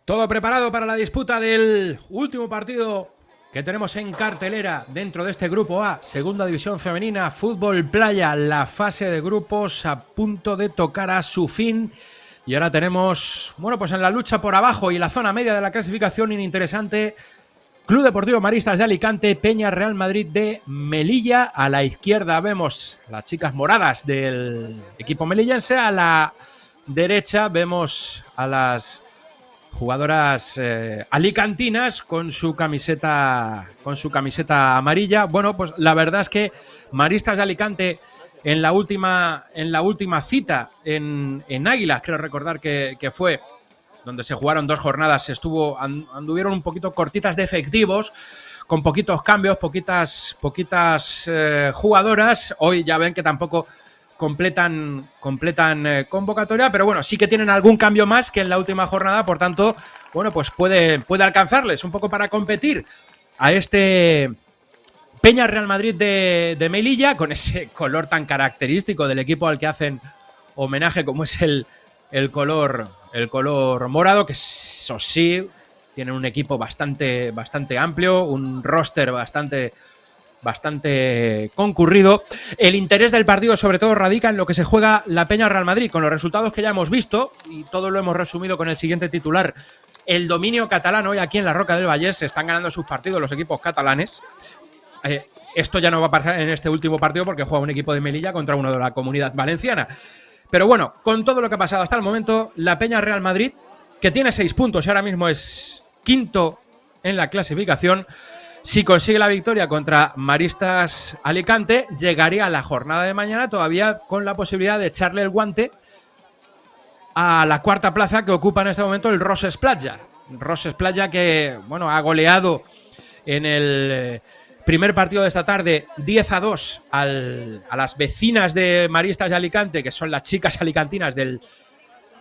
Todo preparado para la disputa del último partido que tenemos en cartelera dentro de este grupo A, Segunda División Femenina, Fútbol Playa, la fase de grupos a punto de tocar a su fin. Y ahora tenemos, bueno, pues en la lucha por abajo y en la zona media de la clasificación interesante, Club Deportivo Maristas de Alicante, Peña Real Madrid de Melilla. A la izquierda vemos las chicas moradas del equipo melillense, a la derecha vemos a las jugadoras alicantinas con su camiseta amarilla. Bueno, pues la verdad es que Maristas de Alicante en la última cita en Águilas, creo recordar que fue, donde se jugaron 2 jornadas, anduvieron un poquito cortitas de efectivos, con poquitos cambios, poquitas jugadoras. Hoy ya ven que tampoco completan convocatoria, pero bueno, sí que tienen algún cambio más que en la última jornada, por tanto, bueno, pues puede alcanzarles un poco para competir a este Peña Real Madrid de Melilla, con ese color tan característico del equipo al que hacen homenaje, como es el color morado, que eso sí, tienen un equipo bastante amplio, un roster bastante concurrido. El interés del partido sobre todo radica en lo que se juega la Peña Real Madrid, con los resultados que ya hemos visto, y todo lo hemos resumido con el siguiente titular: el dominio catalán. Hoy aquí en la Roca del Vallès se están ganando sus partidos los equipos catalanes. Esto ya no va a pasar en este último partido porque juega un equipo de Melilla contra uno de la Comunidad Valenciana. Pero bueno, con todo lo que ha pasado hasta el momento, la Peña Real Madrid, que tiene 6 puntos y ahora mismo es quinto en la clasificación, si consigue la victoria contra Maristas Alicante, llegaría a la jornada de mañana todavía con la posibilidad de echarle el guante a la cuarta plaza que ocupa en este momento el Roses Playa. Roses Playa que, bueno, ha goleado en el primer partido de esta tarde 10-2 a las vecinas de Maristas de Alicante, que son las chicas alicantinas del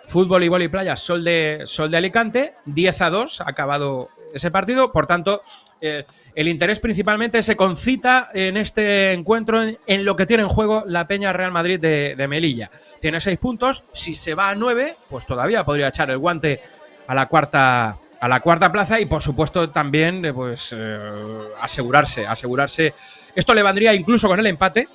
fútbol y vóley playa Sol de Alicante. 10-2 ha acabado ese partido. Por tanto, el interés principalmente se concita en este encuentro en lo que tiene en juego la Peña Real Madrid de Melilla. Tiene 6 puntos. Si se va a 9, pues todavía podría echar el guante a la cuarta plaza, y por supuesto también pues asegurarse. Esto le vendría incluso con el empate,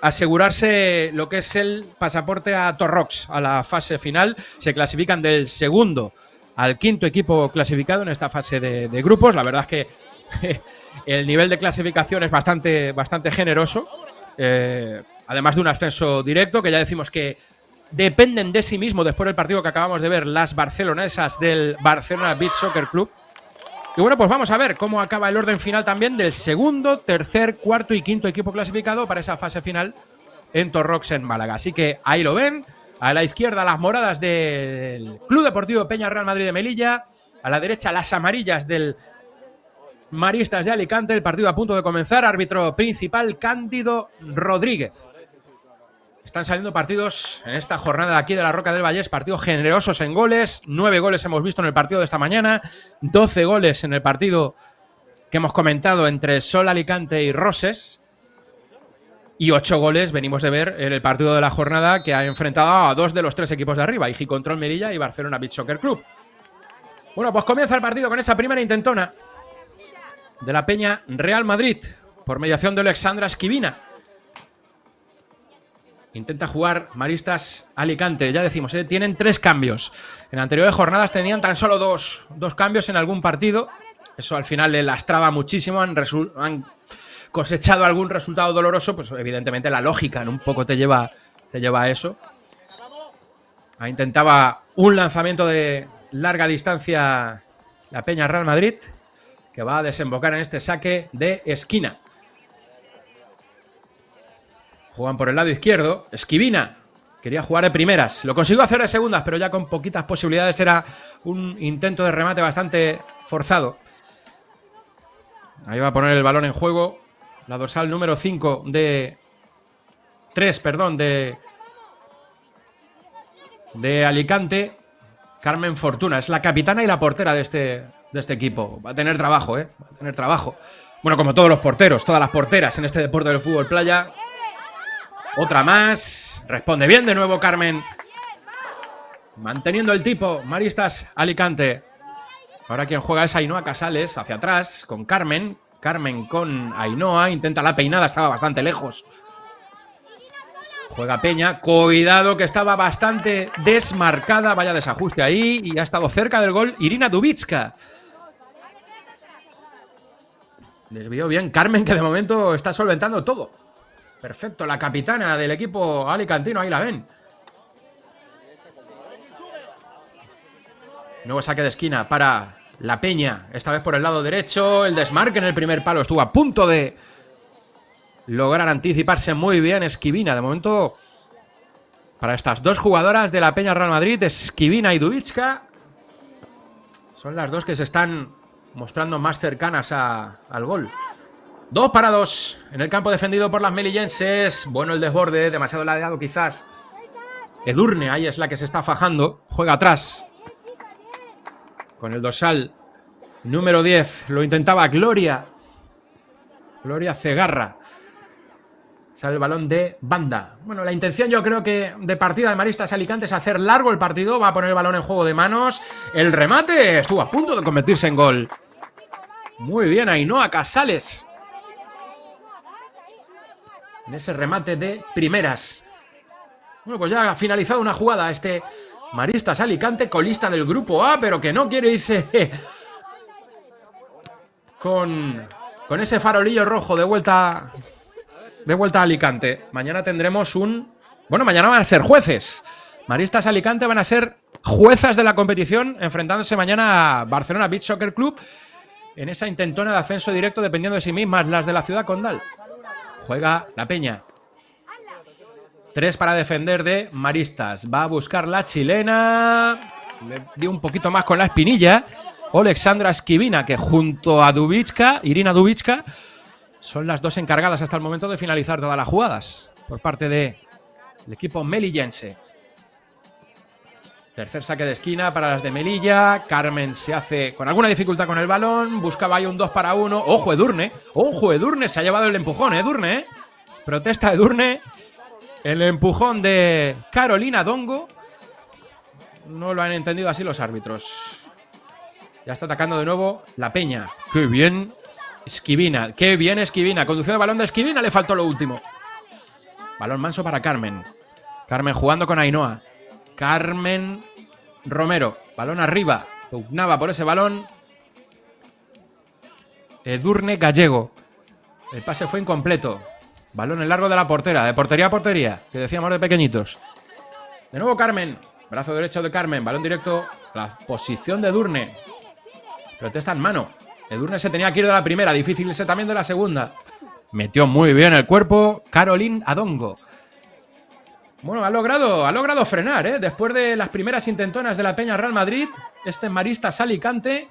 asegurarse lo que es el pasaporte a Torrox, a la fase final. Se clasifican del segundo al quinto equipo clasificado en esta fase de grupos. La verdad es que el nivel de clasificación es bastante generoso, además de un ascenso directo, que ya decimos que dependen de sí mismo después del partido que acabamos de ver, las barcelonesas del Barcelona Beach Soccer Club. Y bueno, pues vamos a ver cómo acaba el orden final también del segundo, tercer, cuarto y quinto equipo clasificado para esa fase final en Torrox, en Málaga. Así que ahí lo ven. A la izquierda las moradas del Club Deportivo Peña Real Madrid de Melilla. A la derecha las amarillas del Maristas de Alicante. El partido a punto de comenzar. Árbitro principal Cándido Rodríguez. Están saliendo partidos en esta jornada aquí de la Roca del Vallès, partidos generosos en goles. 9 goles hemos visto en el partido de esta mañana, 12 goles en el partido que hemos comentado entre Sol Alicante y Roses, y 8 goles venimos de ver en el partido de la jornada, que ha enfrentado a 2 de los 3 equipos de arriba, Iji Control Melilla y Barcelona Beach Soccer Club. Bueno, pues comienza el partido con esa primera intentona de la Peña Real Madrid por mediación de Alexandra Esquivina. Intenta jugar Maristas Alicante. Ya decimos, tienen 3 cambios. En anteriores jornadas tenían tan solo dos cambios en algún partido. Eso al final le lastraba muchísimo. Han cosechado algún resultado doloroso. Pues evidentemente la lógica, ¿no? Un poco te lleva a eso. Intentaba un lanzamiento de larga distancia la Peña Real Madrid, que va a desembocar en este saque de esquina. Juegan por el lado izquierdo. Esquivina quería jugar de primeras. Lo consiguió hacer de segundas, pero ya con poquitas posibilidades. Era un intento de remate bastante forzado. Ahí va a poner el balón en juego la dorsal número 5 de Alicante, Carmen Fortuna. Es la capitana y la portera de este equipo. Va a tener trabajo, Va a tener trabajo. Bueno, como todos los porteros, todas las porteras en este deporte del fútbol playa. Otra más. Responde bien de nuevo Carmen. Manteniendo el tipo. Maristas Alicante. Ahora quien juega es Ainhoa Casales, hacia atrás, con Carmen. Carmen con Ainhoa, intenta la peinada, estaba bastante lejos. Juega Peña, cuidado que estaba bastante desmarcada, vaya desajuste ahí, y ha estado cerca del gol Irina Dubicka. Desvió bien Carmen, que de momento está solventando todo. Perfecto, la capitana del equipo alicantino, ahí la ven. Nuevo saque de esquina para la Peña, esta vez por el lado derecho. El desmarque en el primer palo estuvo a punto de lograr anticiparse muy bien Esquivina. De momento, para estas dos jugadoras de la Peña Real Madrid, Esquivina y Dubicka, son las dos que se están mostrando más cercanas al gol. 2-2 en el campo defendido por las melillenses. Bueno, el desborde, demasiado ladeado quizás. Edurne, ahí es la que se está fajando. Juega atrás con el dorsal número 10. Lo intentaba Gloria Cegarra. Sale el balón de banda. Bueno, la intención yo creo que de partida de Maristas Alicante es hacer largo el partido. Va a poner el balón en juego de manos. El remate estuvo a punto de convertirse en gol. Muy bien, Ainhoa Casales. En ese remate de primeras. Bueno, pues ya ha finalizado una jugada este Maristas Alicante, colista del grupo A, pero que no quiere irse con ese farolillo rojo de vuelta a Alicante. Mañana tendremos mañana van a ser jueces. Maristas Alicante van a ser juezas de la competición, enfrentándose mañana a Barcelona Beach Soccer Club en esa intentona de ascenso directo, dependiendo de sí mismas, las de la ciudad condal. Juega la Peña. 3 para defender de Maristas. Va a buscar la chilena. Le dio un poquito más con la espinilla. Alexandra Esquivina, que junto a Irina Dubicka, son las dos encargadas hasta el momento de finalizar todas las jugadas por parte del equipo melillense. Tercer saque de esquina para las de Melilla. Carmen se hace con alguna dificultad con el balón. Buscaba ahí un 2-1. Ojo, Edurne. Ojo, Edurne. Se ha llevado el empujón, Edurne. Protesta Edurne. El empujón de Carolina Dongo. No lo han entendido así los árbitros. Ya está atacando de nuevo la Peña. ¡Qué bien Esquivina! ¡Qué bien Esquivina! Conducción de balón de Esquivina, le faltó lo último. Balón manso para Carmen. Carmen jugando con Ainhoa. Carmen Romero. Balón arriba. Pugnaba por ese balón Edurne Gallego. El pase fue incompleto. Balón en largo de la portera. De portería a portería, que decíamos de pequeñitos. De nuevo Carmen. Brazo derecho de Carmen. Balón directo. La posición de Edurne. Protesta en mano. Edurne se tenía que ir de la primera. Difícil irse también de la segunda. Metió muy bien el cuerpo Caroline Adongo. Bueno, ha logrado frenar, ¿eh? Después de las primeras intentonas de la Peña Real Madrid, este Maristas Alicante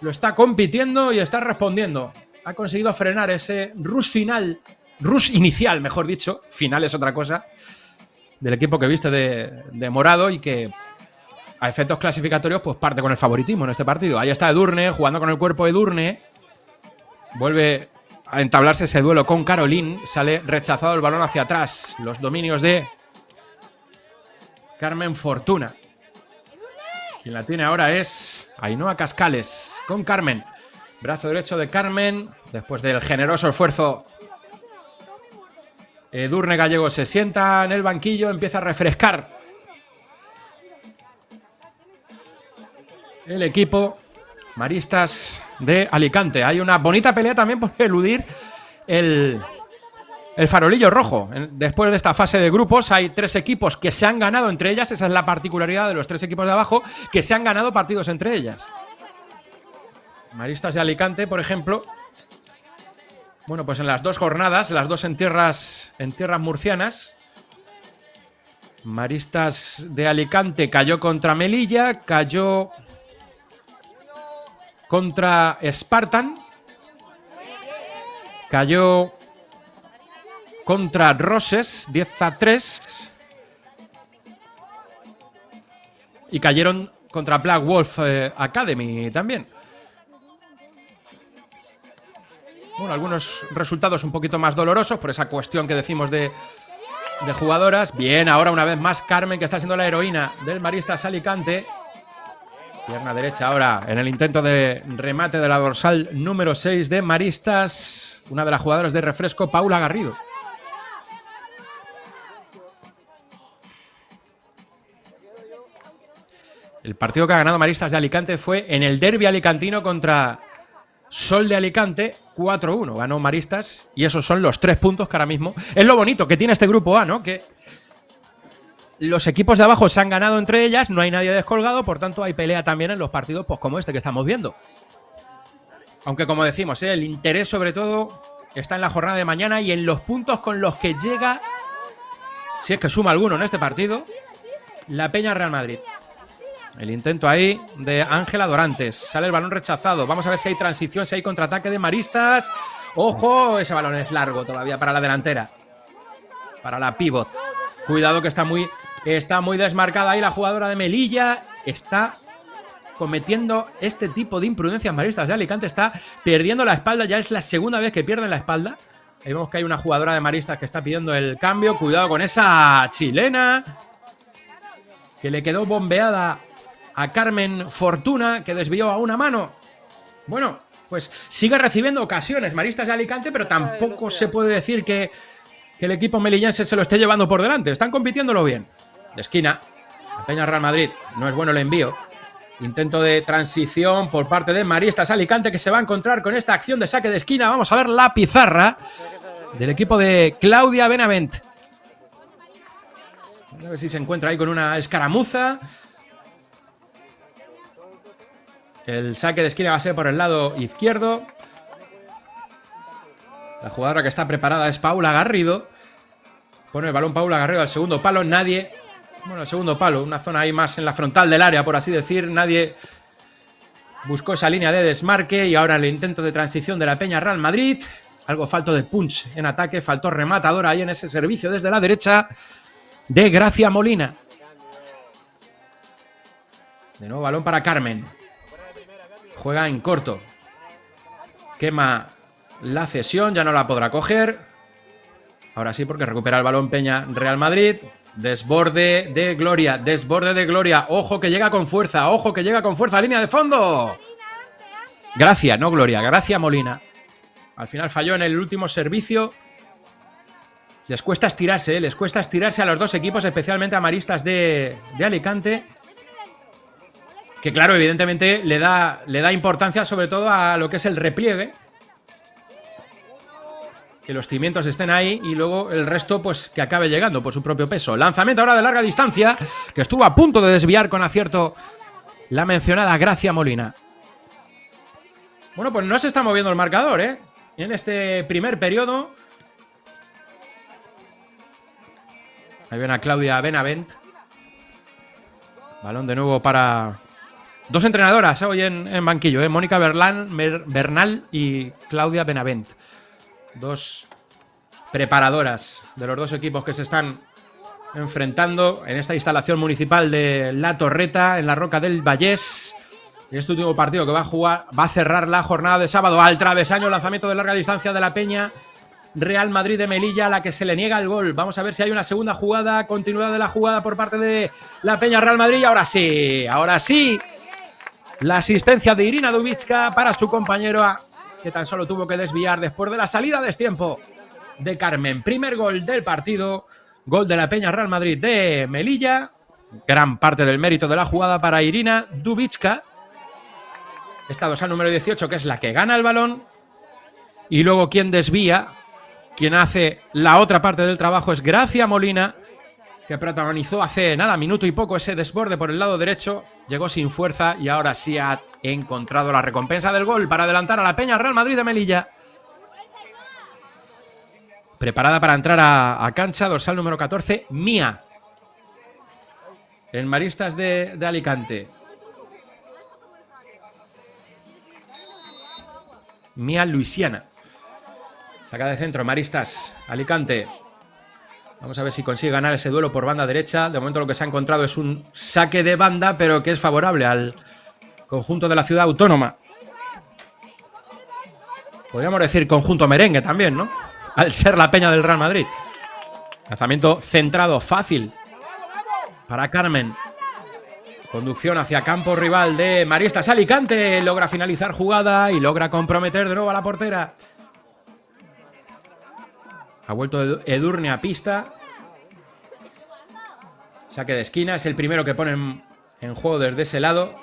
lo está compitiendo y está respondiendo. Ha conseguido frenar ese rush inicial, mejor dicho. Final es otra cosa. Del equipo que viste de morado y que a efectos clasificatorios pues parte con el favoritismo en este partido. Ahí está Edurne, jugando con el cuerpo Edurne. Vuelve a entablarse ese duelo con Caroline. Sale rechazado el balón hacia atrás. Los dominios de Carmen Fortuna. Quien la tiene ahora es Ainhoa Cascales con Carmen. Brazo derecho de Carmen. Después del generoso esfuerzo, Edurne Gallego se sienta en el banquillo. Empieza a refrescar el equipo Maristas de Alicante. Hay una bonita pelea también por eludir el farolillo rojo. Después de esta fase de grupos hay 3 equipos que se han ganado entre ellas. Esa es la particularidad de los 3 equipos de abajo, que se han ganado partidos entre ellas. Maristas de Alicante, por ejemplo, bueno, pues en las 2 jornadas, las 2 en tierras murcianas, Maristas de Alicante cayó contra Melilla, cayó contra Spartan, cayó contra Roses 10-3 y cayeron contra Black Wolf Academy también. Bueno, algunos resultados un poquito más dolorosos por esa cuestión que decimos de jugadoras. Bien, ahora una vez más Carmen, que está siendo la heroína del Maristas Alicante. Pierna derecha ahora en el intento de remate de la dorsal número 6 de Maristas. Una de las jugadoras de refresco, Paula Garrido. El partido que ha ganado Maristas de Alicante fue en el derbi alicantino contra Sol de Alicante, 4-1. Ganó Maristas y esos son los 3 puntos que ahora mismo es lo bonito que tiene este grupo A, ¿no? Que los equipos de abajo se han ganado entre ellas, no hay nadie descolgado, por tanto hay pelea también en los partidos pues como este que estamos viendo. Aunque como decimos, el interés sobre todo está en la jornada de mañana y en los puntos con los que llega, si es que suma alguno en este partido, la Peña Real Madrid. El intento ahí de Ángela Dorantes. Sale el balón rechazado. Vamos a ver si hay transición, si hay contraataque de Maristas. ¡Ojo! Ese balón es largo todavía para la delantera. Para la pívot. Cuidado que está muy desmarcada ahí la jugadora de Melilla. Está cometiendo este tipo de imprudencias Maristas de Alicante. Está perdiendo la espalda. Ya es la segunda vez que pierden la espalda. Ahí vemos que hay una jugadora de Maristas que está pidiendo el cambio. Cuidado con esa chilena que le quedó bombeada a Carmen Fortuna, que desvió a una mano. Bueno, pues sigue recibiendo ocasiones Maristas de Alicante, pero tampoco se puede decir que el equipo melillense se lo esté llevando por delante. Están compitiéndolo bien. De esquina, la Peña Real Madrid. No es bueno el envío. Intento de transición por parte de Maristas Alicante, que se va a encontrar con esta acción de saque de esquina. Vamos a ver la pizarra del equipo de Claudia Benavent. A ver si se encuentra ahí con una escaramuza. El saque de esquina va a ser por el lado izquierdo. La jugadora que está preparada es Paula Garrido. Pone el balón Paula Garrido al segundo palo. Nadie... Bueno, el segundo palo, una zona ahí más en la frontal del área, por así decir. Nadie buscó esa línea de desmarque. Y ahora el intento de transición de la Peña Real Madrid. Algo faltó de punch en ataque. Faltó rematadora ahí en ese servicio desde la derecha de Gracia Molina. De nuevo balón para Carmen. Juega en corto. Quema la cesión, ya no la podrá coger. Ahora sí, porque recupera el balón Peña Real Madrid. Desborde de Gloria, desborde de Gloria. Ojo que llega con fuerza, ojo que llega con fuerza. Línea de fondo. Gracia, no Gloria, Gracia Molina. Al final falló en el último servicio. Les cuesta estirarse, les cuesta estirarse a los dos equipos, especialmente a Maristas de Alicante. Que claro, evidentemente le da importancia sobre todo a lo que es el repliegue. Que los cimientos estén ahí y luego el resto pues que acabe llegando por su propio peso. Lanzamiento ahora de larga distancia, que estuvo a punto de desviar con acierto la mencionada Gracia Molina. Bueno, pues no se está moviendo el marcador, ¿eh? En este primer periodo. Ahí viene a Claudia Benavent. Balón de nuevo para... Dos entrenadoras hoy en banquillo, Mónica Bernal y Claudia Benavent. Dos preparadoras de los dos equipos que se están enfrentando en esta instalación municipal de La Torreta, en la Roca del Vallés. En este último partido que va a cerrar la jornada de sábado. Al travesaño, lanzamiento de larga distancia de la Peña Real Madrid de Melilla, a la que se le niega el gol. Vamos a ver si hay una segunda jugada, continuidad de la jugada por parte de la Peña Real Madrid. Ahora sí, ahora sí. La asistencia de Irina Dubicka para su compañera, que tan solo tuvo que desviar después de la salida de destiempo de Carmen. Primer gol del partido, gol de la Peña Real Madrid de Melilla. Gran parte del mérito de la jugada para Irina Dubicka. Esta dorsal número 18, que es la que gana el balón. Y luego quien desvía, quien hace la otra parte del trabajo es Gracia Molina, que protagonizó hace nada, minuto y poco, ese desborde por el lado derecho. Llegó sin fuerza y ahora sí ha encontrado la recompensa del gol para adelantar a la Peña Real Madrid de Melilla. Preparada para entrar a cancha, dorsal número 14, Mía. En Maristas de Alicante. Mía Luisiana. Saca de centro, Maristas Alicante. Vamos a ver si consigue ganar ese duelo por banda derecha. De momento lo que se ha encontrado es un saque de banda, pero que es favorable al conjunto de la ciudad autónoma. Podríamos decir conjunto merengue también, ¿no? Al ser la Peña del Real Madrid. Lanzamiento centrado, fácil para Carmen. Conducción hacia campo rival de Maristas Alicante. Logra finalizar jugada y logra comprometer de nuevo a la portera. Ha vuelto Edurne a pista. Saque de esquina. Es el primero que ponen en juego desde ese lado.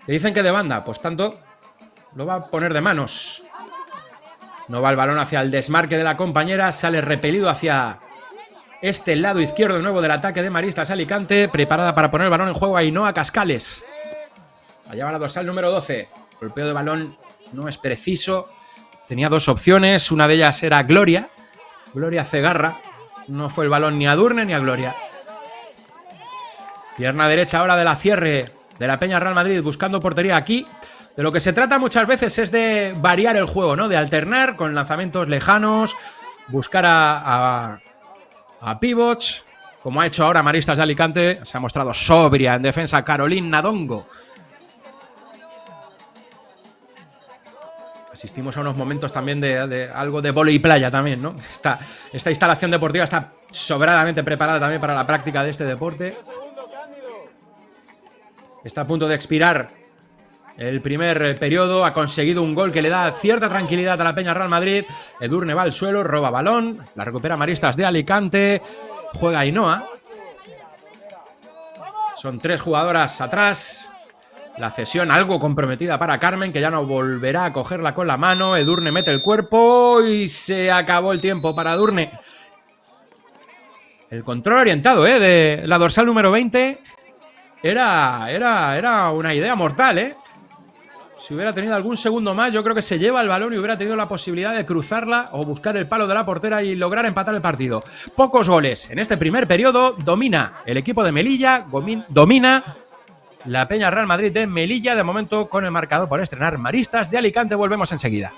Le dicen que de banda. Pues tanto lo va a poner de manos. No va el balón hacia el desmarque de la compañera. Sale repelido hacia este lado izquierdo de nuevo del ataque de Maristas Alicante. Preparada para poner el balón en juego Ainhoa Cascales. Allá va la dorsal número 12. Golpeo de balón no es preciso. Tenía dos opciones. Una de ellas era Gloria Cegarra. No fue el balón ni a Edurne ni a Gloria. Pierna derecha ahora de la cierre de la Peña Real Madrid buscando portería aquí. De lo que se trata muchas veces es de variar el juego, ¿no? De alternar con lanzamientos lejanos. Buscar a pivots, como ha hecho ahora Maristas de Alicante. Se ha mostrado sobria en defensa Caroline Nadongo. Asistimos a unos momentos también de algo de vóley y playa también, ¿no? Esta instalación deportiva está sobradamente preparada también para la práctica de este deporte. Está a punto de expirar el primer periodo. Ha conseguido un gol que le da cierta tranquilidad a la Peña Real Madrid. Edurne va al suelo, roba balón. La recupera Maristas de Alicante. Juega Ainhoa. Son tres jugadoras atrás. La cesión algo comprometida para Carmen, que ya no volverá a cogerla con la mano. Edurne mete el cuerpo y se acabó el tiempo para Edurne. El control orientado de la dorsal número 20 era una idea mortal, Si hubiera tenido algún segundo más, yo creo que se lleva el balón y hubiera tenido la posibilidad de cruzarla o buscar el palo de la portera y lograr empatar el partido. Pocos goles en este primer periodo. Domina el equipo de Melilla, domina la Peña Real Madrid de Melilla. De momento con el marcador por estrenar Maristas de Alicante. Volvemos enseguida.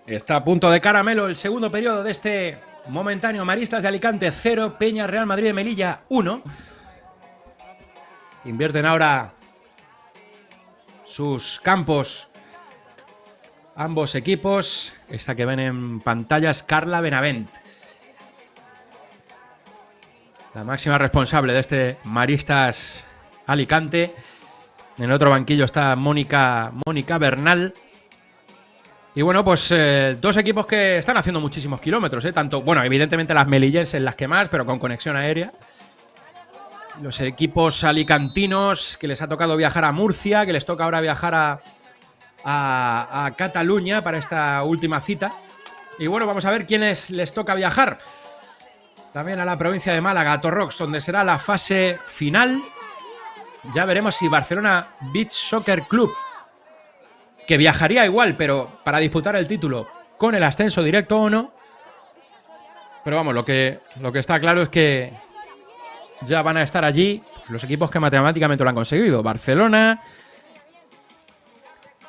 Está a punto de caramelo el segundo periodo de este momentáneo Maristas de Alicante 0, Peña Real Madrid de Melilla 1. Invierten ahora sus campos ambos equipos. Esta que ven en pantalla es Carla Benavent, la máxima responsable de este Maristas Alicante. En el otro banquillo está Mónica Bernal. Y bueno, pues dos equipos que están haciendo muchísimos kilómetros, tanto, bueno, evidentemente las melillenses las que más, pero con conexión aérea. Los equipos alicantinos que les ha tocado viajar a Murcia, que les toca ahora viajar a Cataluña para esta última cita. Y bueno, vamos a ver quiénes les toca viajar. También a la provincia de Málaga, a Torrox, donde será la fase final. Ya veremos si Barcelona Beach Soccer Club, que viajaría igual, pero para disputar el título con el ascenso directo o no. Pero vamos, lo que está claro es que ya van a estar allí los equipos que matemáticamente lo han conseguido. Barcelona,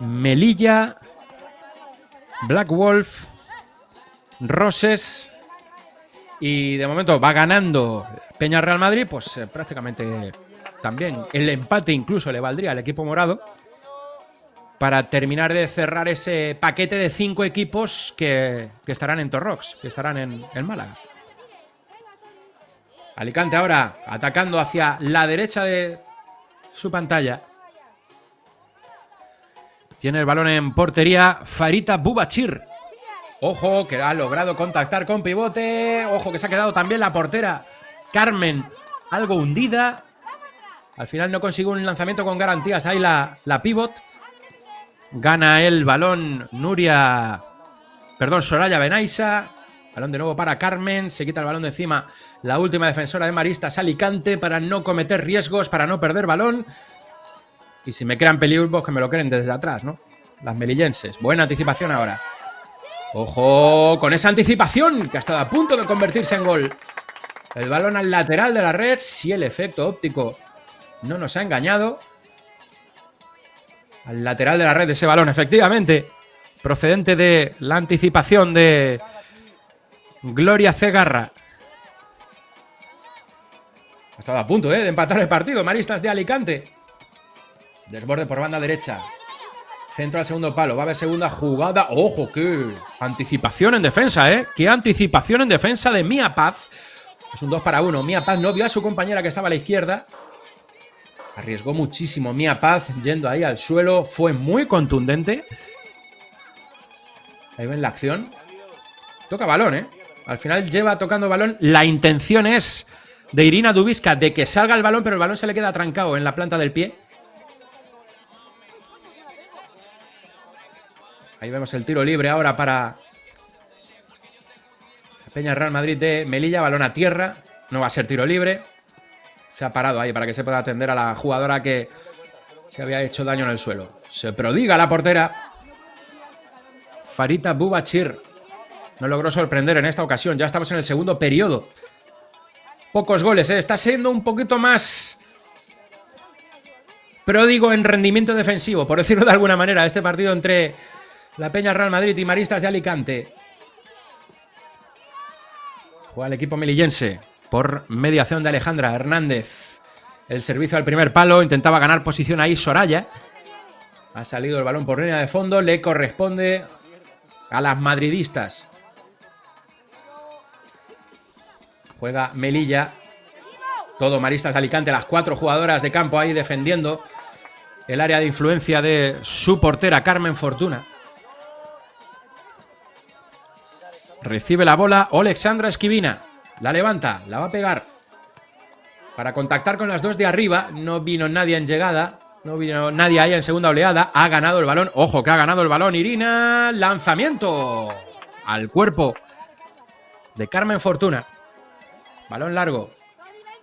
Melilla, Black Wolf, Roses, y de momento va ganando Peña Real Madrid, pues prácticamente también el empate incluso le valdría al equipo morado para terminar de cerrar ese paquete de 5 equipos que estarán en Torrox, que estarán en Málaga. Alicante ahora atacando hacia la derecha de su pantalla. Tiene el balón en portería Farita Bubachir. Ojo, que ha logrado contactar con pivote. Ojo, que se ha quedado también la portera Carmen algo hundida. Al final no consigue un lanzamiento con garantías. Ahí la pivot. Gana el balón Soraya Benaysa. Balón de nuevo para Carmen. Se quita el balón de encima la última defensora de Maristas Alicante para no cometer riesgos, para no perder balón. Y si me crean peligros, pues que me lo creen desde atrás, ¿no? Las melillenses. Buena anticipación ahora. Ojo con esa anticipación que ha estado a punto de convertirse en gol. El balón al lateral de la red. Si el efecto óptico no nos ha engañado. Al lateral de la red ese balón, efectivamente. Procedente de la anticipación de Gloria Cegarra. Ha estado a punto de empatar el partido. Maristas de Alicante. Desborde por banda derecha. Centro al segundo palo. Va a haber segunda jugada. ¡Ojo! ¡Qué anticipación en defensa, ¡Qué anticipación en defensa de Mía Paz! Es un 2 para 1. Mía Paz no vio a su compañera que estaba a la izquierda. Arriesgó muchísimo Mía Paz yendo ahí al suelo. Fue muy contundente. Ahí ven la acción. Toca balón, Al final lleva tocando balón. La intención es de Irina Dubisca de que salga el balón, pero el balón se le queda trancado en la planta del pie. Ahí vemos el tiro libre ahora para Peña Real Madrid de Melilla. Balón a tierra. No va a ser tiro libre. Se ha parado ahí para que se pueda atender a la jugadora que se había hecho daño en el suelo. Se prodiga la portera Farita Bubachir. No logró sorprender en esta ocasión. Ya estamos en el segundo periodo. Pocos goles, Está siendo un poquito más pródigo en rendimiento defensivo, por decirlo de alguna manera, este partido entre la Peña Real Madrid y Maristas de Alicante. Juega el equipo melillense por mediación de Alejandra Hernández. El servicio al primer palo. Intentaba ganar posición ahí Soraya. Ha salido el balón por línea de fondo. Le corresponde a las madridistas. Juega Melilla. Todo Maristas de Alicante. Las 4 jugadoras de campo ahí defendiendo el área de influencia de su portera Carmen Fortuna. Recibe la bola Alexandra Esquivina. La levanta, la va a pegar para contactar con las 2 de arriba. No vino nadie en llegada. No vino nadie ahí en segunda oleada. Ha ganado el balón. Ojo que ha ganado el balón Irina. Lanzamiento al cuerpo de Carmen Fortuna. Balón largo.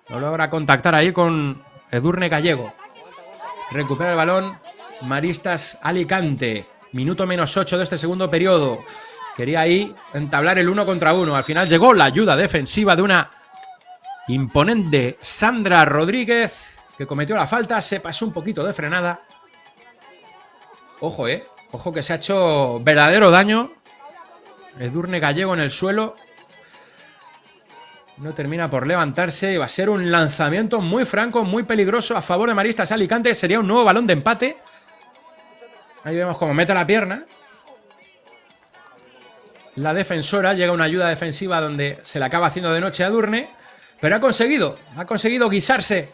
No logra contactar ahí con Edurne Gallego. Recupera el balón Maristas Alicante. Minuto -8 de este segundo periodo. Quería ahí entablar el 1 contra 1. Al final llegó la ayuda defensiva de una imponente Sandra Rodríguez, que cometió la falta. Se pasó un poquito de frenada. Ojo, Ojo que se ha hecho verdadero daño. Edurne Gallego en el suelo. No termina por levantarse. Va a ser un lanzamiento muy franco, muy peligroso a favor de Maristas Alicante. Sería un nuevo balón de empate. Ahí vemos cómo mete la pierna. la defensora. Llega una ayuda defensiva donde se le acaba haciendo de noche a Edurne. Pero ha conseguido guisarse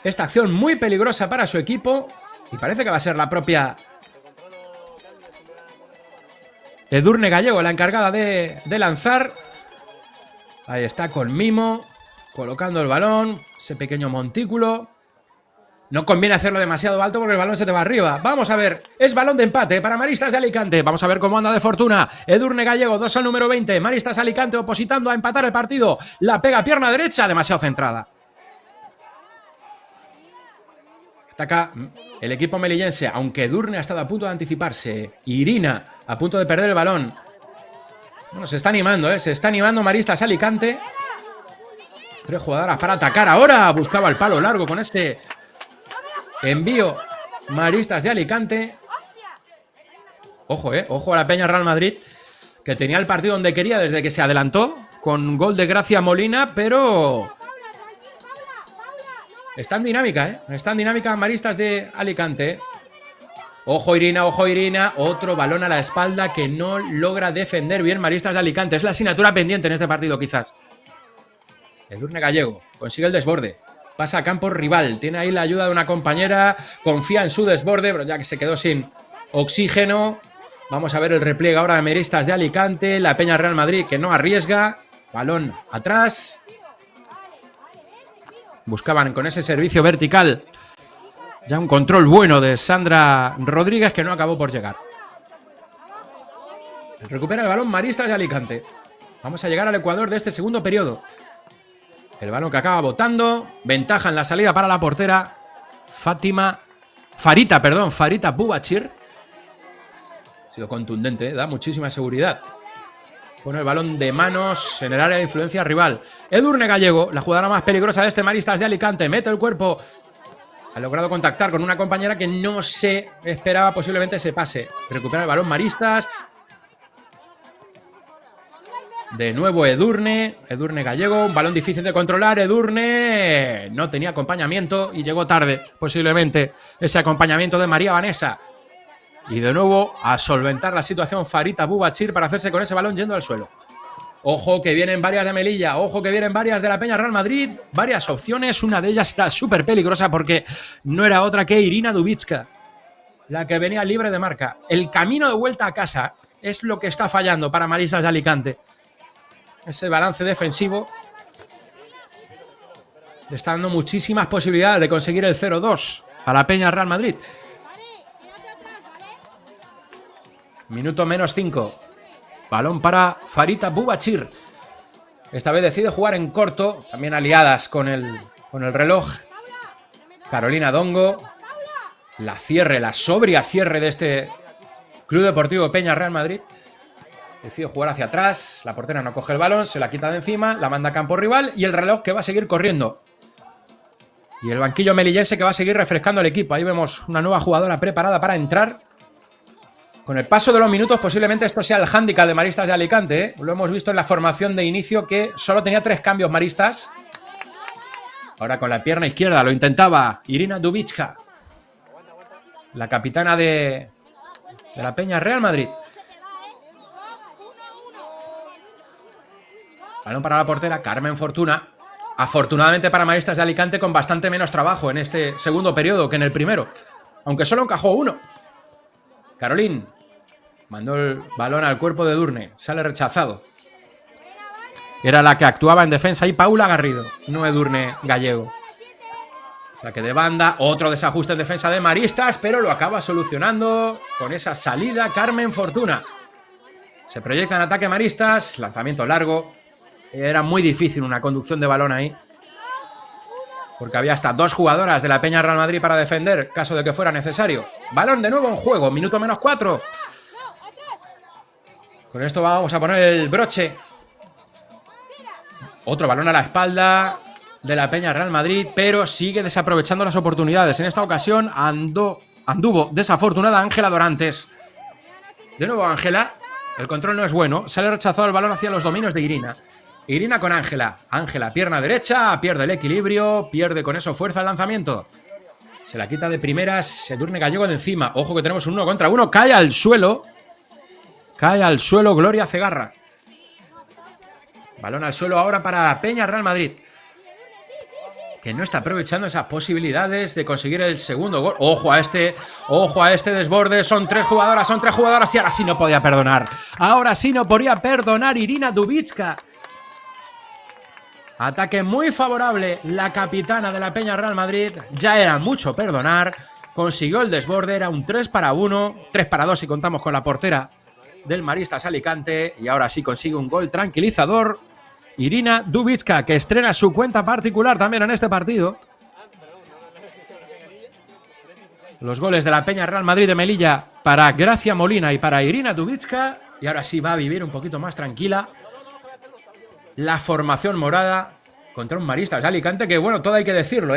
esta acción muy peligrosa para su equipo. Y parece que va a ser la propia Edurne Gallego la encargada de lanzar. Ahí está con mimo, colocando el balón, ese pequeño montículo. No conviene hacerlo demasiado alto porque el balón se te va arriba. Vamos a ver, es balón de empate para Maristas de Alicante. Vamos a ver cómo anda de fortuna Edurne Gallego, 2 al número 20. Maristas Alicante opositando a empatar el partido. La pega pierna derecha, demasiado centrada. Ataca el equipo melillense, aunque Edurne ha estado a punto de anticiparse. Irina a punto de perder el balón. Bueno, se está animando, se está animando Maristas Alicante. 3 jugadoras para atacar ahora. Buscaba el palo largo con este envío Maristas de Alicante. Ojo, ojo a la Peña Real Madrid, que tenía el partido donde quería desde que se adelantó con gol de Gracia Molina, pero está en dinámica, está en dinámica Maristas de Alicante. Ojo Irina, otro balón a la espalda que no logra defender bien Maristas de Alicante. Es la asignatura pendiente en este partido quizás. Edurne Gallego consigue el desborde. Pasa a campo rival, tiene ahí la ayuda de una compañera, confía en su desborde, pero ya que se quedó sin oxígeno. Vamos a ver el repliegue ahora de Maristas de Alicante, la Peña Real Madrid que no arriesga. Balón atrás. Buscaban con ese servicio vertical ya un control bueno de Sandra Rodríguez que no acabó por llegar. Recupera el balón Maristas de Alicante. Vamos a llegar al Ecuador de este segundo periodo. El balón que acaba botando. Ventaja en la salida para la portera Farita Bubachir. Ha sido contundente, da muchísima seguridad. Pone el balón de manos en el área de influencia rival. Edurne Gallego, la jugadora más peligrosa de este Maristas de Alicante. Mete el cuerpo. Ha logrado contactar con una compañera que no se esperaba posiblemente ese pase. Recupera el balón Maristas. De nuevo Edurne Gallego, un balón difícil de controlar. Edurne no tenía acompañamiento y llegó tarde, posiblemente, ese acompañamiento de María Vanessa. Y de nuevo a solventar la situación Farita Bubachir para hacerse con ese balón yendo al suelo. Ojo que vienen varias de Melilla, ojo que vienen varias de la Peña Real Madrid. Varias opciones, una de ellas era súper peligrosa porque no era otra que Irina Dubicka, la que venía libre de marca. El camino de vuelta a casa es lo que está fallando para Maristas de Alicante. Ese balance defensivo le está dando muchísimas posibilidades de conseguir el 0-2 a la Peña Real Madrid. Minuto menos 5. Balón para Farita Bubachir. Esta vez decide jugar en corto, también aliadas con el reloj. Carolina Dongo. La sobria cierre de este Club Deportivo Peña Real Madrid. Decide jugar hacia atrás, la portera no coge el balón, se la quita de encima, la manda a campo rival y el reloj que va a seguir corriendo. Y el banquillo melillense que va a seguir refrescando el equipo. Ahí vemos una nueva jugadora preparada para entrar. Con el paso de los minutos posiblemente esto sea el hándicap de Maristas de Alicante. Lo hemos visto en la formación de inicio que solo tenía 3 cambios Maristas. Ahora con la pierna izquierda lo intentaba Irina Dubicka, la capitana de la Peña Real Madrid. Balón para la portera Carmen Fortuna. Afortunadamente para Maristas de Alicante con bastante menos trabajo en este segundo periodo que en el primero. Aunque solo encajó 1. Carolín mandó el balón al cuerpo de Edurne. Sale rechazado. Era la que actuaba en defensa y Paula Garrido, no Edurne Gallego. Saque de banda. Otro desajuste en defensa de Maristas, pero lo acaba solucionando con esa salida Carmen Fortuna. Se proyecta en ataque Maristas. Lanzamiento largo. Era muy difícil una conducción de balón ahí, porque había hasta 2 jugadoras de la Peña Real Madrid para defender, caso de que fuera necesario. Balón de nuevo en juego, minuto menos 4. Con esto vamos a poner el broche. Otro balón a la espalda de la Peña Real Madrid, pero sigue desaprovechando las oportunidades. En esta ocasión anduvo desafortunada Ángela Dorantes. De nuevo Ángela, el control no es bueno, sale rechazado el balón hacia los dominios de Irina. Irina con Ángela. Ángela, pierna derecha, pierde el equilibrio, pierde con eso fuerza el lanzamiento. Se la quita de primeras Edurne Gallego de encima. Ojo que tenemos un 1 contra 1, cae al suelo. Cae al suelo Gloria Cegarra. Balón al suelo ahora para Peña Real Madrid, que no está aprovechando esas posibilidades de conseguir el segundo gol. Ojo a este desborde. Son tres jugadoras y ahora sí no podía perdonar. Ahora sí no podía perdonar Irina Dubicka. Ataque muy favorable. La capitana de la Peña Real Madrid. Ya era mucho perdonar. Consiguió el desborde. Era un 3-1. 3-2 si contamos con la portera del Maristas Alicante. Y ahora sí consigue un gol tranquilizador Irina Dubicka, que estrena su cuenta particular también en este partido. Los goles de la Peña Real Madrid de Melilla para Gracia Molina y para Irina Dubicka. Y ahora sí va a vivir un poquito más tranquila la formación morada contra un Maristas de Alicante que, bueno, todo hay que decirlo,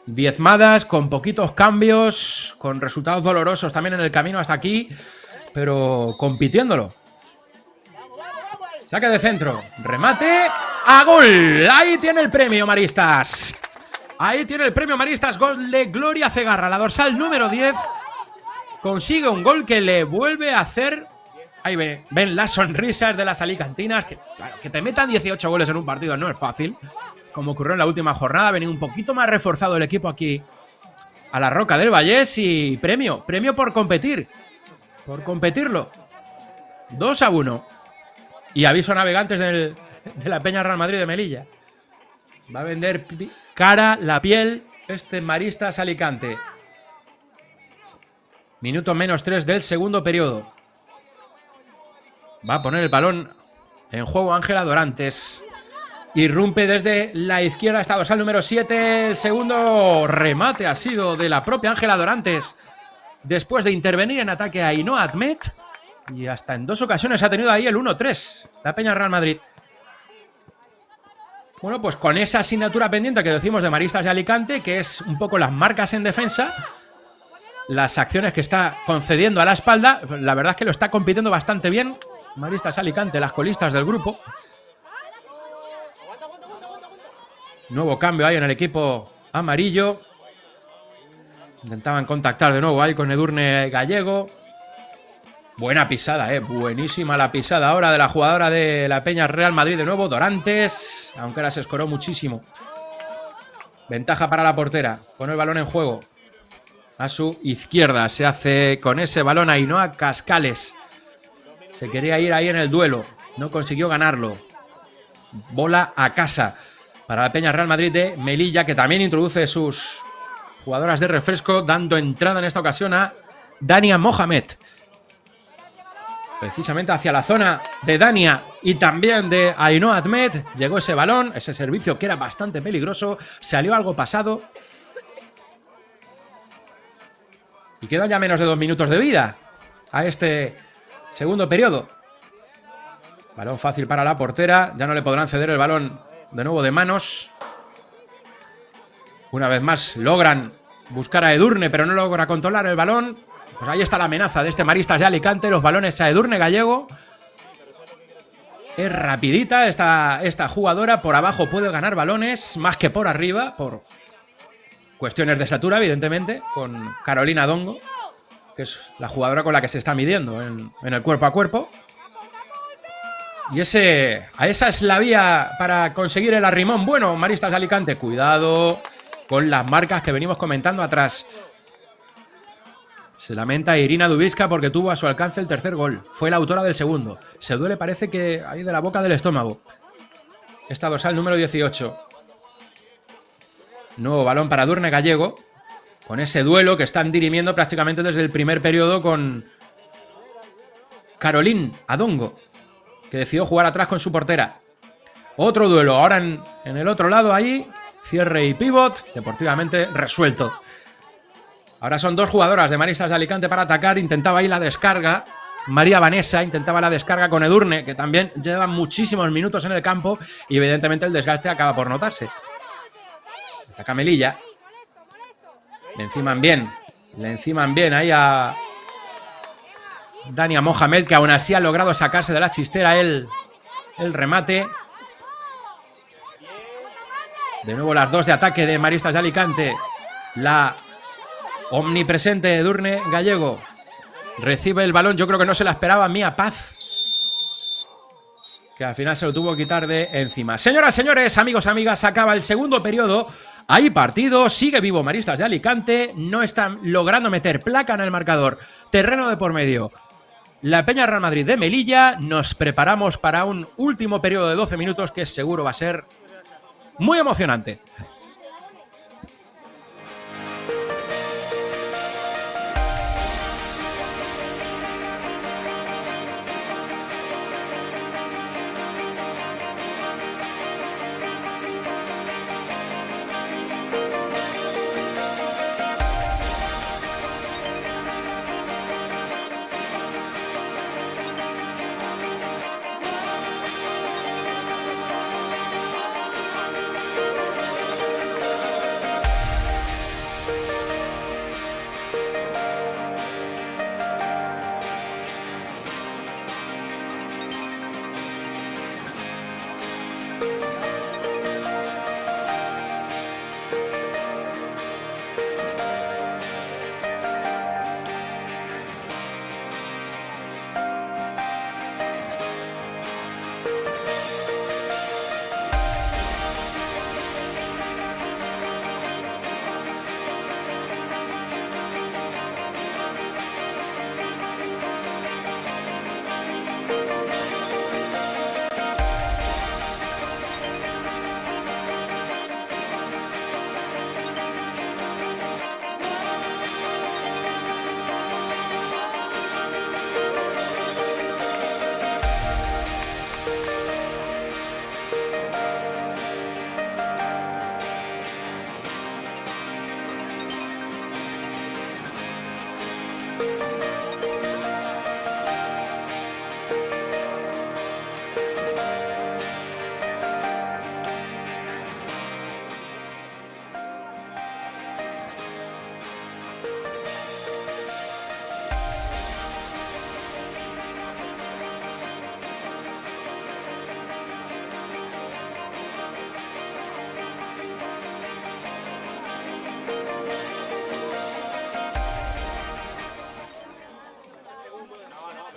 diezmadas, con poquitos cambios, con resultados dolorosos también en el camino hasta aquí, pero compitiéndolo. Saque de centro, remate, ¡a gol! Ahí tiene el premio Maristas. Ahí tiene el premio Maristas, gol de Gloria Cegarra, la dorsal número 10. Consigue un gol que le vuelve a hacer... Ahí ven las sonrisas de las alicantinas, que, claro, que te metan 18 goles en un partido no es fácil, como ocurrió en la última jornada. Ha venido un poquito más reforzado el equipo aquí a la Roca del Vallés y premio por competir, por competirlo. 2-1. Y aviso a navegantes de la Peña Real Madrid de Melilla. Va a vender cara, la piel, este Maristas Alicante. Minuto -3 del segundo periodo. Va a poner el balón en juego Ángela Dorantes. Irrumpe desde la izquierda esta dorsal número 7. El segundo remate ha sido de la propia Ángela Dorantes, después de intervenir en ataque a Ainhoa Ahmed. Y hasta en 2 ocasiones ha tenido ahí el 1-3 la Peña Real Madrid. Bueno, pues con esa asignatura pendiente que decimos de Maristas de Alicante, que es un poco las marcas en defensa, las acciones que está concediendo a la espalda, la verdad es que lo está compitiendo bastante bien Maristas Alicante, las colistas del grupo. Nuevo cambio ahí en el equipo amarillo. Intentaban contactar de nuevo ahí con Edurne Gallego. Buena pisada, buenísima la pisada ahora de la jugadora de la Peña Real Madrid de nuevo, Dorantes, aunque ahora se escoró muchísimo. Ventaja para la portera, pone el balón en juego. A su izquierda se hace con ese balón Ainhoa Cascales. Se quería ir ahí en el duelo, no consiguió ganarlo. Bola a casa para la Peña Real Madrid de Melilla, que también introduce sus jugadoras de refresco, dando entrada en esta ocasión a Dania Mohamed. Precisamente hacia la zona de Dania y también de Ainhoa Ahmed llegó ese balón, ese servicio que era bastante peligroso, salió algo pasado. Y quedan ya menos de 2 minutos de vida a este segundo periodo. Balón fácil para la portera, ya no le podrán ceder el balón de nuevo de manos. Una vez más logran buscar a Edurne, pero no logra controlar el balón. Pues ahí está la amenaza de este Maristas de Alicante, los balones a Edurne Gallego. Es rapidita esta jugadora, por abajo puede ganar balones, más que por arriba, por cuestiones de estatura, evidentemente, con Carolina Dongo, que es la jugadora con la que se está midiendo en el cuerpo a cuerpo. Y esa es la vía para conseguir el arrimón. Bueno, Maristas de Alicante, cuidado con las marcas que venimos comentando atrás. Se lamenta Irina Dubicka porque tuvo a su alcance el tercer gol. Fue la autora del segundo. Se duele, parece que ahí de la boca del estómago. Esta dorsal número 18. Nuevo balón para Edurne Gallego. Con ese duelo que están dirimiendo prácticamente desde el primer periodo con Caroline Adongo, que decidió jugar atrás con su portera. Otro duelo, ahora en el otro lado ahí. Cierre y pivot, deportivamente resuelto. Ahora son 2 jugadoras de Maristas de Alicante para atacar. Intentaba ahí la descarga. María Vanessa intentaba la descarga con Edurne, que también lleva muchísimos minutos en el campo. Y evidentemente el desgaste acaba por notarse. Ataca Melilla. Le enciman bien ahí a Dania Mohamed, que aún así ha logrado sacarse de la chistera el remate. De nuevo las 2 de ataque de Maristas de Alicante. La omnipresente Edurne Gallego. Recibe el balón, yo creo que no se la esperaba Mía Paz, que al final se lo tuvo que quitar de encima. Señoras, señores, amigos, amigas, acaba el segundo periodo. Hay partido, sigue vivo Maristas de Alicante, no están logrando meter placa en el marcador. Terreno de por medio. La Peña Real Madrid de Melilla. Nos preparamos para un último periodo de 12 minutos que seguro va a ser muy emocionante.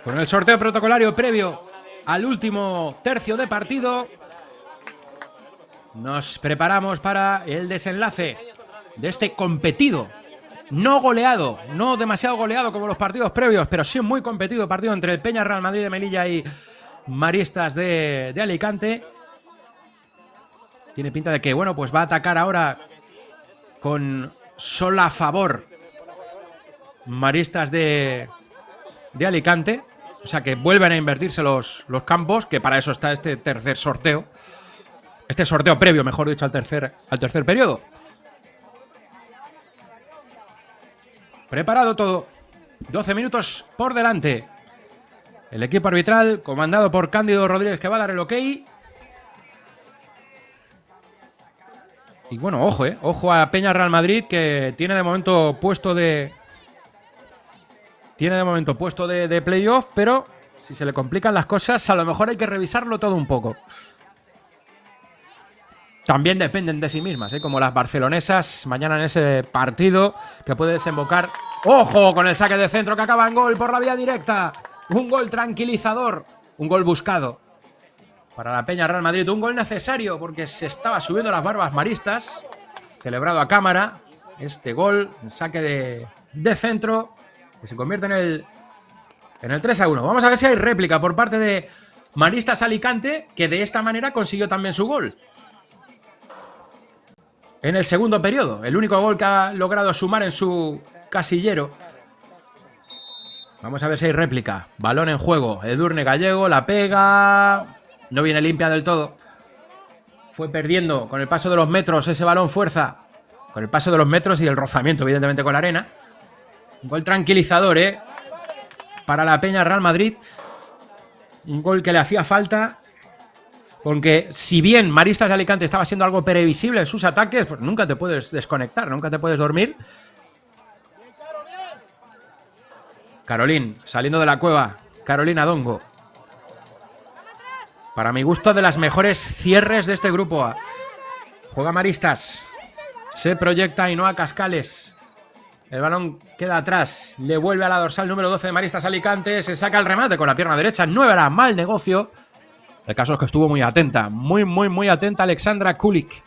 Con el sorteo protocolario previo al último tercio de partido, nos preparamos para el desenlace de este competido, no goleado, no demasiado goleado como los partidos previos, pero sí un muy competido partido entre el Peña Real Madrid de Melilla y Maristas de Alicante. Tiene pinta de que, bueno, pues va a atacar ahora con sol a favor Maristas de Alicante. O sea que vuelven a invertirse los campos, que para eso está este tercer sorteo. Este sorteo previo, mejor dicho, al tercer periodo. Preparado todo. 12 minutos por delante. El equipo arbitral, comandado por Cándido Rodríguez, que va a dar el ok. Y bueno, ojo a Peña Real Madrid, que tiene de momento puesto de playoff, pero si se le complican las cosas, a lo mejor hay que revisarlo todo un poco. También dependen de sí mismas, como las barcelonesas mañana en ese partido que puede desembocar. ¡Ojo! Con el saque de centro que acaba en gol por la vía directa. Un gol tranquilizador, un gol buscado para la Peña Real Madrid, un gol necesario porque se estaba subiendo las barbas Maristas. Celebrado a cámara este gol, un saque de centro que se convierte en el 3-1. Vamos a ver si hay réplica por parte de Maristas Alicante, que de esta manera consiguió también su gol en el segundo periodo. El único gol que ha logrado sumar en su casillero. Vamos a ver si hay réplica. Balón en juego. Edurne Gallego la pega. No viene limpia del todo. Fue perdiendo con el paso de los metros ese balón fuerza. Con el paso de los metros y el rozamiento, evidentemente, con la arena. Un gol tranquilizador, para la Peña Real Madrid. Un gol que le hacía falta. Porque si bien Maristas de Alicante estaba siendo algo previsible en sus ataques, pues nunca te puedes desconectar, nunca te puedes dormir. Carolín, saliendo de la cueva. Carolina Dongo. Para mi gusto, de las mejores cierres de este grupo A. Juega Maristas. Se proyecta Ainhoa Cascales. El balón queda atrás. Le vuelve a la dorsal número 12 de Maristas Alicante. Se saca el remate con la pierna derecha. No era mal negocio. El caso es que estuvo muy atenta. Muy atenta Alexandra Kulik.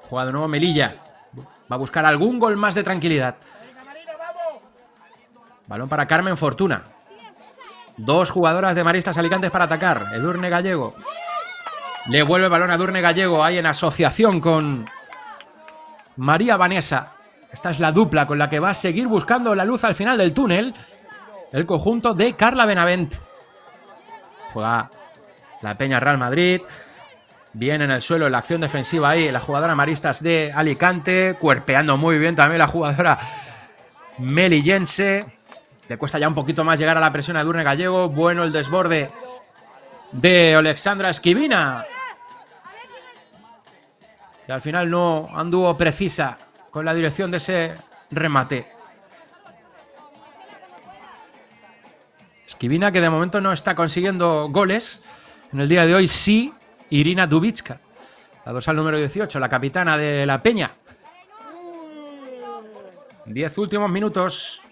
Juega de nuevo Melilla. Va a buscar algún gol más de tranquilidad. Balón para Carmen Fortuna. Dos jugadoras de Maristas Alicante para atacar. Edurne Gallego. Le vuelve el balón a Edurne Gallego. Ahí en asociación con María Vanessa. Esta es la dupla con la que va a seguir buscando la luz al final del túnel. El conjunto de Carla Benavent. Juega la Peña Real Madrid. Bien en el suelo en la acción defensiva ahí. La jugadora Maristas de Alicante. Cuerpeando muy bien también la jugadora melillense. Le cuesta ya un poquito más llegar a la presión a Edurne Gallego. Bueno el desborde de Alexandra Esquivina. Que al final no anduvo precisa con la dirección de ese remate. Esquivina que de momento no está consiguiendo goles. En el día de hoy sí, Irina Dubitska, la dorsal número 18, la capitana de la Peña. 10 últimos minutos.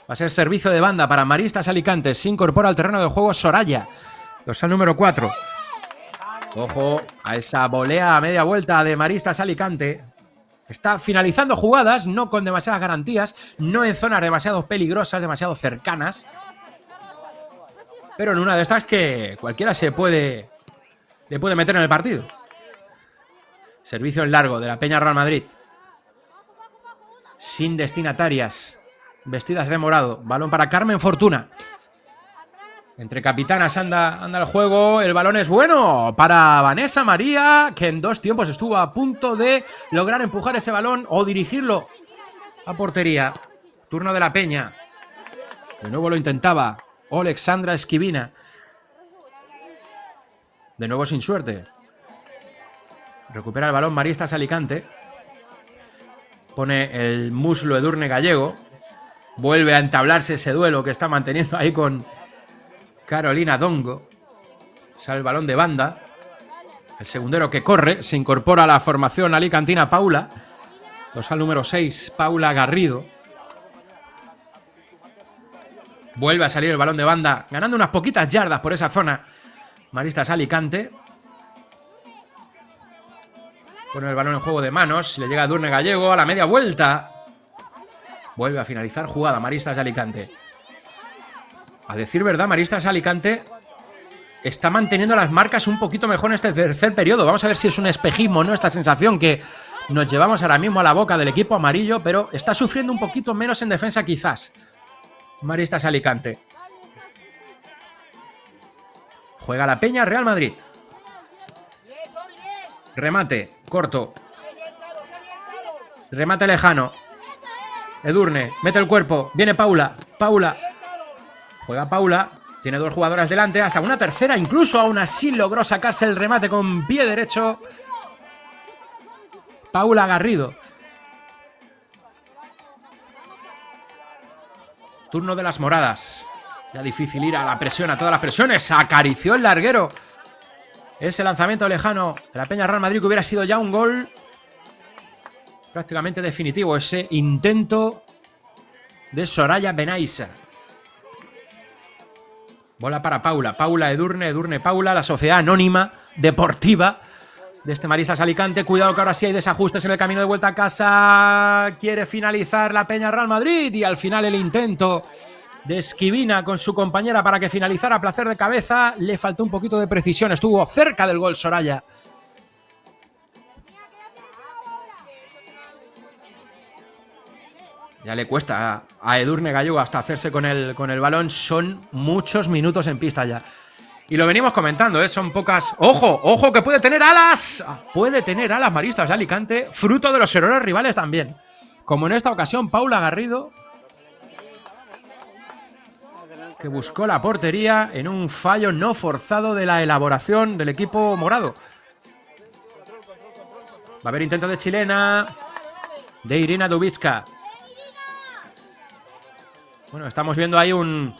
Va a ser servicio de banda para Maristas Alicante. Se incorpora al terreno de juego Soraya, dorsal número 4. Ojo a esa volea a media vuelta de Maristas Alicante. Está finalizando jugadas, no con demasiadas garantías, no en zonas demasiado peligrosas, demasiado cercanas. Pero en una de estas que cualquiera le puede meter en el partido. Servicio en largo de la Peña Real Madrid. Sin destinatarias. Vestidas de morado. Balón para Carmen Fortuna. Entre capitanas anda el juego. El balón es bueno para Vanessa María, que en 2 tiempos estuvo a punto de lograr empujar ese balón o dirigirlo a portería. Turno de la Peña. De nuevo lo intentaba Alexandra Esquivina. De nuevo sin suerte. Recupera el balón Maristas Alicante. Pone el muslo Edurne Gallego. Vuelve a entablarse ese duelo que está manteniendo ahí con Carolina Dongo. Sale el balón de banda. El segundero que corre. Se incorpora a la formación alicantina Paula. Dorsal número 6, Paula Garrido. Vuelve a salir el balón de banda, ganando unas poquitas yardas por esa zona. Maristas Alicante. Pone el balón en juego de manos. Le llega a Edurne Gallego a la media vuelta. Vuelve a finalizar jugada Maristas de Alicante. A decir verdad, Maristas Alicante está manteniendo las marcas un poquito mejor en este tercer periodo. Vamos a ver si es un espejismo, ¿no? Esta sensación que nos llevamos ahora mismo a la boca del equipo amarillo, pero está sufriendo un poquito menos en defensa quizás. Maristas Alicante. Juega la Peña Real Madrid. Remate corto. Remate lejano. Edurne, mete el cuerpo. Viene Paula. Paula. Juega Paula. Tiene 2 jugadoras delante. Hasta una tercera. Incluso aún así logró sacarse el remate con pie derecho. Paula Garrido. Turno de las moradas. Ya difícil ir a la presión, a todas las presiones. Acarició el larguero. Ese lanzamiento lejano de la Peña Real Madrid que hubiera sido ya un gol prácticamente definitivo. Ese intento de Soraya Benaisa. Bola para Paula. Paula, Edurne, Edurne, Paula. La sociedad anónima deportiva de este Maristas Alicante. Cuidado que ahora sí hay desajustes en el camino de vuelta a casa. Quiere finalizar la Peña Real Madrid. Y al final el intento de Esquivina con su compañera para que finalizara a placer de cabeza. Le faltó un poquito de precisión. Estuvo cerca del gol Soraya. Ya le cuesta a Edurne Gallego hasta hacerse con el balón. Son muchos minutos en pista ya. Y lo venimos comentando, ¿eh? Son pocas... ¡Ojo! ¡Ojo! Que puede tener alas. Puede tener alas Maristas de Alicante. Fruto de los errores rivales también. Como en esta ocasión, Paula Garrido, que buscó la portería en un fallo no forzado de la elaboración del equipo morado. Va a haber intento de chilena de Irina Dubitska. Bueno, estamos viendo ahí un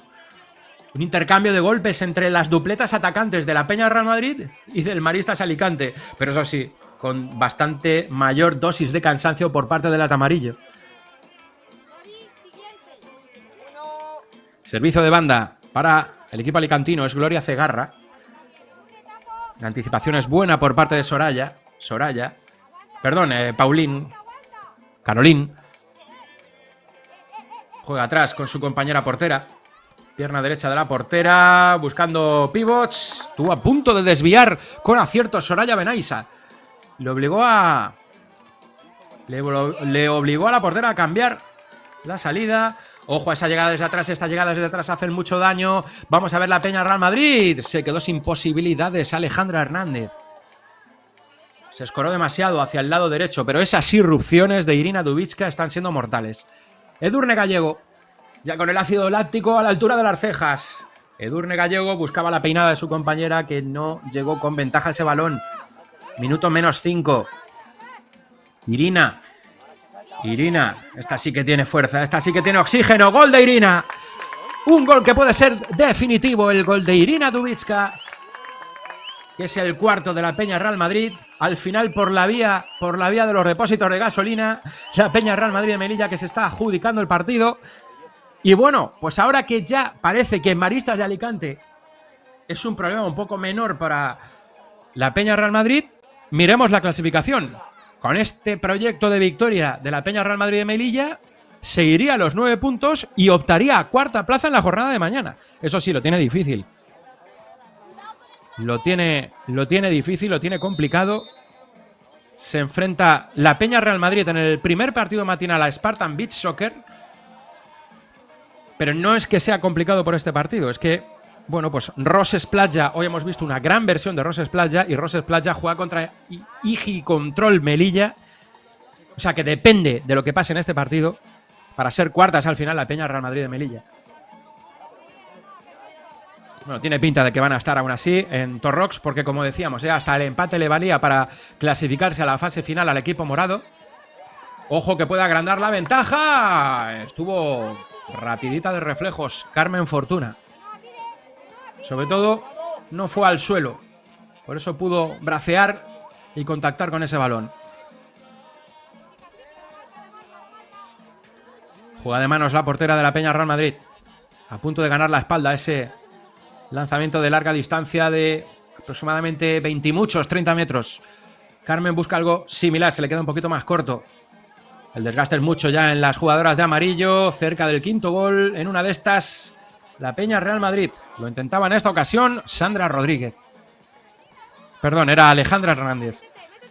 Un intercambio de golpes entre las dupletas atacantes de la Peña Real Madrid y del Maristas Alicante. Pero eso sí, con bastante mayor dosis de cansancio por parte del amarillo. Servicio de banda para el equipo alicantino es Gloria Cegarra. La anticipación es buena por parte de Paulín. Carolín. Juega atrás con su compañera portera. Pierna derecha de la portera, buscando pivots. Estuvo a punto de desviar con acierto Soraya Benaysa. Le obligó a la portera a cambiar la salida. Ojo a esa llegada desde atrás, estas llegadas desde atrás hacen mucho daño. Vamos a ver la Peña Real Madrid. Se quedó sin posibilidades Alejandra Hernández. Se escoró demasiado hacia el lado derecho, pero esas irrupciones de Irina Dubicka están siendo mortales. Edurne Gallego, ya con el ácido láctico a la altura de las cejas. Edurne Gallego buscaba la peinada de su compañera, que no llegó con ventaja a ese balón. Minuto -5. Irina, esta sí que tiene fuerza, esta sí que tiene oxígeno. Gol de Irina. Un gol que puede ser definitivo, el gol de Irina Dubicka, que es el cuarto de la Peña Real Madrid. Al final por la vía de los depósitos de gasolina, la Peña Real Madrid de Melilla, que se está adjudicando el partido. Y bueno, pues ahora que ya parece que Maristas de Alicante es un problema un poco menor para la Peña Real Madrid, miremos la clasificación. Con este proyecto de victoria de la Peña Real Madrid de Melilla, seguiría los 9 puntos y optaría a cuarta plaza en la jornada de mañana. Eso sí, lo tiene difícil. Lo tiene difícil, lo tiene complicado. Se enfrenta la Peña Real Madrid en el primer partido matinal a Spartan Beach Soccer. Pero no es que sea complicado por este partido, es que, bueno, pues Roses Playa, hoy hemos visto una gran versión de Roses Playa, y Roses Playa juega contra Igi Control Melilla. O sea que depende de lo que pase en este partido para ser cuartas al final la Peña Real Madrid de Melilla. Bueno, tiene pinta de que van a estar aún así en Torrox, porque como decíamos, hasta el empate le valía para clasificarse a la fase final al equipo morado. Ojo que puede agrandar la ventaja. Estuvo rapidita de reflejos Carmen Fortuna. Sobre todo, no fue al suelo. Por eso pudo bracear y contactar con ese balón. Juega de manos la portera de la Peña Real Madrid. A punto de ganar la espalda ese lanzamiento de larga distancia de aproximadamente 20 y muchos, 30 metros. Carmen busca algo similar, se le queda un poquito más corto. El desgaste es mucho ya en las jugadoras de amarillo, cerca del quinto gol. En una de estas, la Peña Real Madrid. Lo intentaba en esta ocasión Sandra Rodríguez. Perdón, era Alejandra Hernández.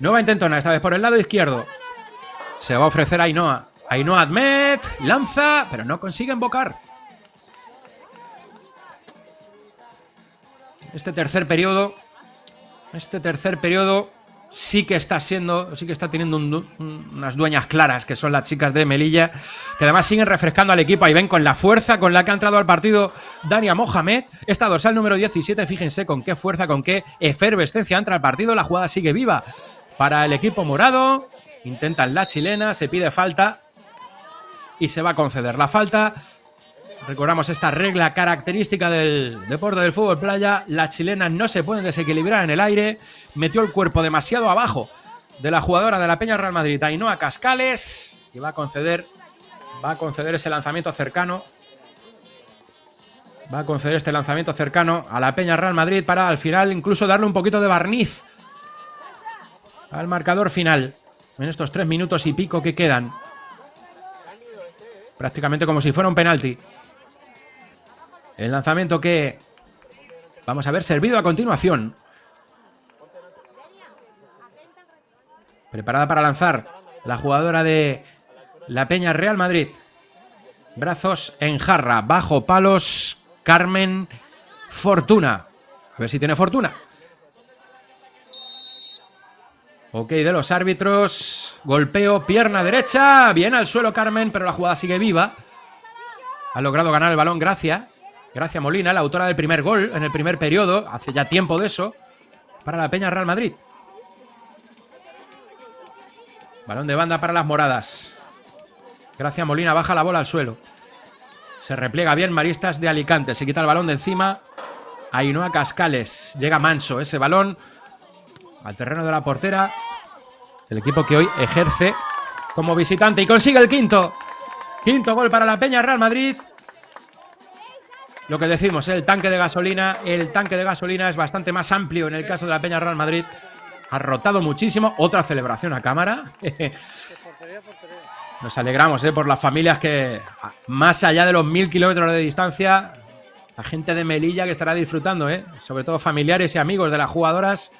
Nueva intentona, esta vez por el lado izquierdo. Se va a ofrecer a Ainhoa. Ainhoa Admet, lanza, pero no consigue embocar. Este tercer periodo sí que está teniendo unas dueñas claras, que son las chicas de Melilla, que además siguen refrescando al equipo. Ahí ven con la fuerza con la que ha entrado al partido Dania Mohamed, esta dorsal número 17, fíjense con qué fuerza, con qué efervescencia entra al partido. La jugada sigue viva para el equipo morado. Intentan la chilena, se pide falta y se va a conceder la falta. Recordamos esta regla característica del deporte del fútbol playa. Las chilenas no se pueden desequilibrar en el aire. Metió el cuerpo demasiado abajo de la jugadora de la Peña Real Madrid, Ainhoa Cascales, y va a conceder ese lanzamiento cercano. Va a conceder este lanzamiento cercano a la Peña Real Madrid para al final incluso darle un poquito de barniz al marcador final en estos 3 minutos y pico que quedan. Prácticamente como si fuera un penalti. El lanzamiento que vamos a ver servido a continuación. Preparada para lanzar la jugadora de la Peña Real Madrid. Brazos en jarra, bajo palos, Carmen Fortuna. A ver si tiene fortuna. Ok de los árbitros. Golpeo, pierna derecha. Bien al suelo Carmen, pero la jugada sigue viva. Ha logrado ganar el balón Gracia Molina, la autora del primer gol en el primer periodo. Hace ya tiempo de eso. Para la Peña Real Madrid. Balón de banda para las moradas. Gracia Molina baja la bola al suelo. Se repliega bien Maristas de Alicante. Se quita el balón de encima. Ainhoa Cascales. Llega manso ese balón al terreno de la portera. El equipo que hoy ejerce como visitante y consigue el quinto. Quinto gol para la Peña Real Madrid. Lo que decimos, el tanque de gasolina es bastante más amplio en el caso de la Peña Real Madrid. Ha rotado muchísimo. Otra celebración a cámara. Nos alegramos por las familias que, más allá de los 1000 kilómetros de distancia, la gente de Melilla que estará disfrutando, sobre todo familiares y amigos de las jugadoras.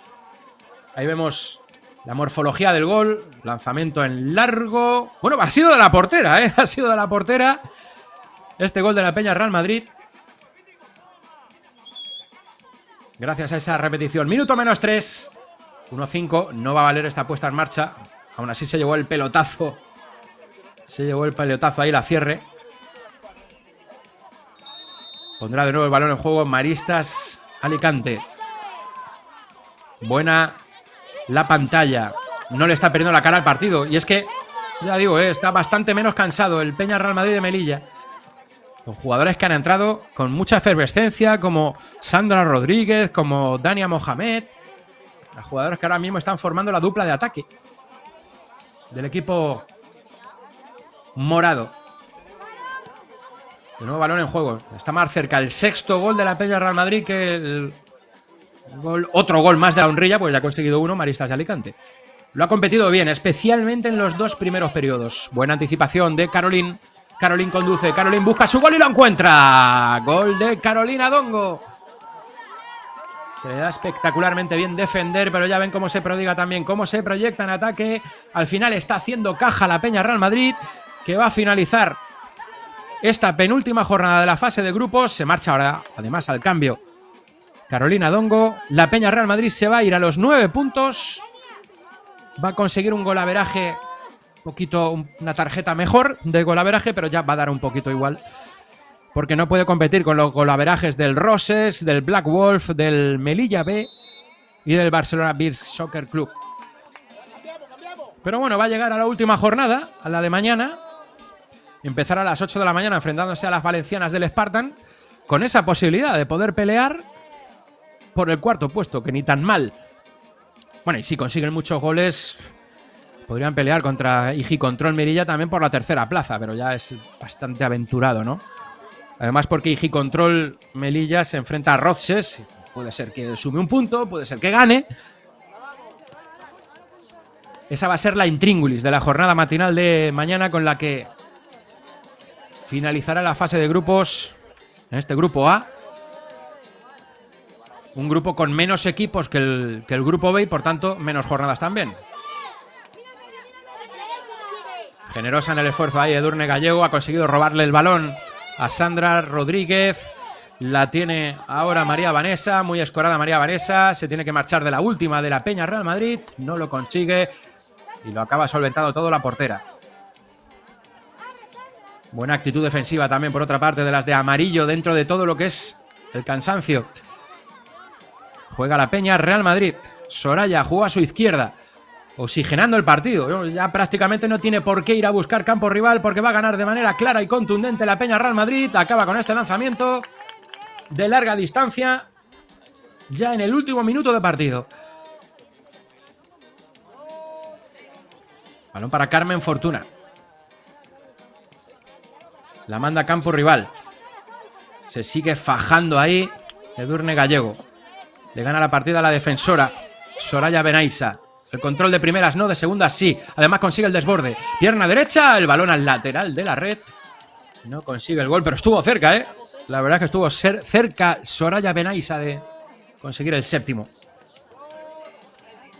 Ahí vemos la morfología del gol. Lanzamiento en largo. Bueno, ha sido de la portera, ha sido de la portera este gol de la Peña Real Madrid. Gracias a esa repetición. Minuto menos 3. 1-5. No va a valer esta puesta en marcha. Aún así se llevó el pelotazo. Se llevó el pelotazo ahí la cierre. Pondrá de nuevo el balón en juego Maristas Alicante. Buena la pantalla. No le está perdiendo la cara al partido. Y es que, ya digo, está bastante menos cansado el Peña Real Madrid de Melilla. Con jugadores que han entrado con mucha efervescencia, como Sandra Rodríguez, como Dania Mohamed. Las jugadoras que ahora mismo están formando la dupla de ataque del equipo morado. De nuevo balón en juego. Está más cerca el sexto gol de la Peña Real Madrid que el gol, otro gol más de la honrilla, pues ya ha conseguido uno Maristas de Alicante. Lo ha competido bien, especialmente en los dos primeros periodos. Buena anticipación de Caroline. Caroline conduce, Caroline busca su gol y lo encuentra. Gol de Carolina Dongo. Se le da espectacularmente bien defender, pero ya ven cómo se prodiga también, cómo se proyecta en ataque. Al final está haciendo caja la Peña Real Madrid, que va a finalizar esta penúltima jornada de la fase de grupos. Se marcha ahora, además, al cambio Carolina Dongo. La Peña Real Madrid se va a ir a los 9 puntos. Va a conseguir un golaveraje, una tarjeta mejor de golaveraje, pero ya va a dar un poquito igual, porque no puede competir con los golaverajes del Roses, del Black Wolf, del Melilla B y del Barcelona Bears Soccer Club. Pero bueno, va a llegar a la última jornada, a la de mañana. Empezar a las 8 de la mañana enfrentándose a las valencianas del Spartan, con esa posibilidad de poder pelear por el cuarto puesto, que ni tan mal. Bueno, y si consiguen muchos goles, podrían pelear contra Igicontrol Melilla también por la tercera plaza, pero ya es bastante aventurado, ¿no? Además, porque Igicontrol Melilla se enfrenta a Roses. Puede ser que sume un punto, puede ser que gane. Esa va a ser la intríngulis de la jornada matinal de mañana, con la que finalizará la fase de grupos en este grupo A. Un grupo con menos equipos que el grupo B y, por tanto, menos jornadas también. Generosa en el esfuerzo ahí Edurne Gallego. Ha conseguido robarle el balón a Sandra Rodríguez. La tiene ahora María Vanessa. Muy escorada María Vanessa. Se tiene que marchar de la última de la Peña Real Madrid. No lo consigue. Y lo acaba solventando todo la portera. Buena actitud defensiva también, por otra parte, de las de amarillo, dentro de todo lo que es el cansancio. Juega la Peña Real Madrid. Soraya juega a su izquierda, oxigenando el partido. Ya prácticamente no tiene por qué ir a buscar campo rival, porque va a ganar de manera clara y contundente la Peña Real Madrid. Acaba con este lanzamiento de larga distancia, ya en el último minuto de partido. Balón para Carmen Fortuna. La manda a campo rival. Se sigue fajando ahí Edurne Gallego. Le gana la partida a la defensora Soraya Benaiza. El control de primeras no, de segundas sí. Además consigue el desborde. Pierna derecha, el balón al lateral de la red. No consigue el gol, pero estuvo cerca, ¿eh? La verdad es que estuvo cerca Soraya Benaiza de conseguir el séptimo.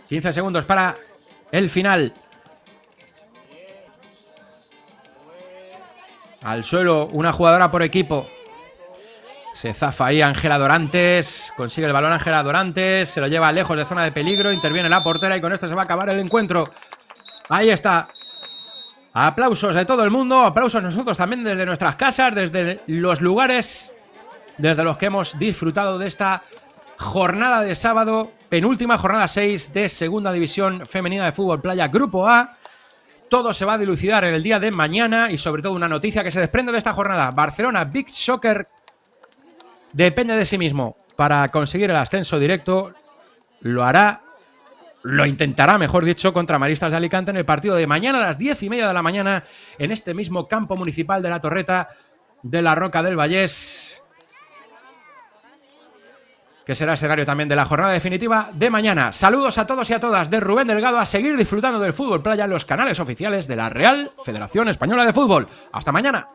15 segundos para el final. Al suelo, una jugadora por equipo. Se zafa ahí Ángela Dorantes. Consigue el balón Ángela Dorantes. Se lo lleva lejos de zona de peligro. Interviene la portera y con esto se va a acabar el encuentro. Ahí está. Aplausos de todo el mundo. Aplausos nosotros también desde nuestras casas. Desde los lugares desde los que hemos disfrutado de esta jornada de sábado. Penúltima jornada 6 de Segunda División Femenina de Fútbol Playa Grupo A. Todo se va a dilucidar en el día de mañana y sobre todo una noticia que se desprende de esta jornada. Barcelona Big Soccer depende de sí mismo para conseguir el ascenso directo. Lo hará, lo intentará, mejor dicho, contra Maristas de Alicante en el partido de mañana a las 10:30 de la mañana en este mismo campo municipal de la Torreta de la Roca del Vallés, que será escenario también de la jornada definitiva de mañana. Saludos a todos y a todas de Rubén Delgado, a seguir disfrutando del fútbol playa en los canales oficiales de la Real Federación Española de Fútbol. Hasta mañana.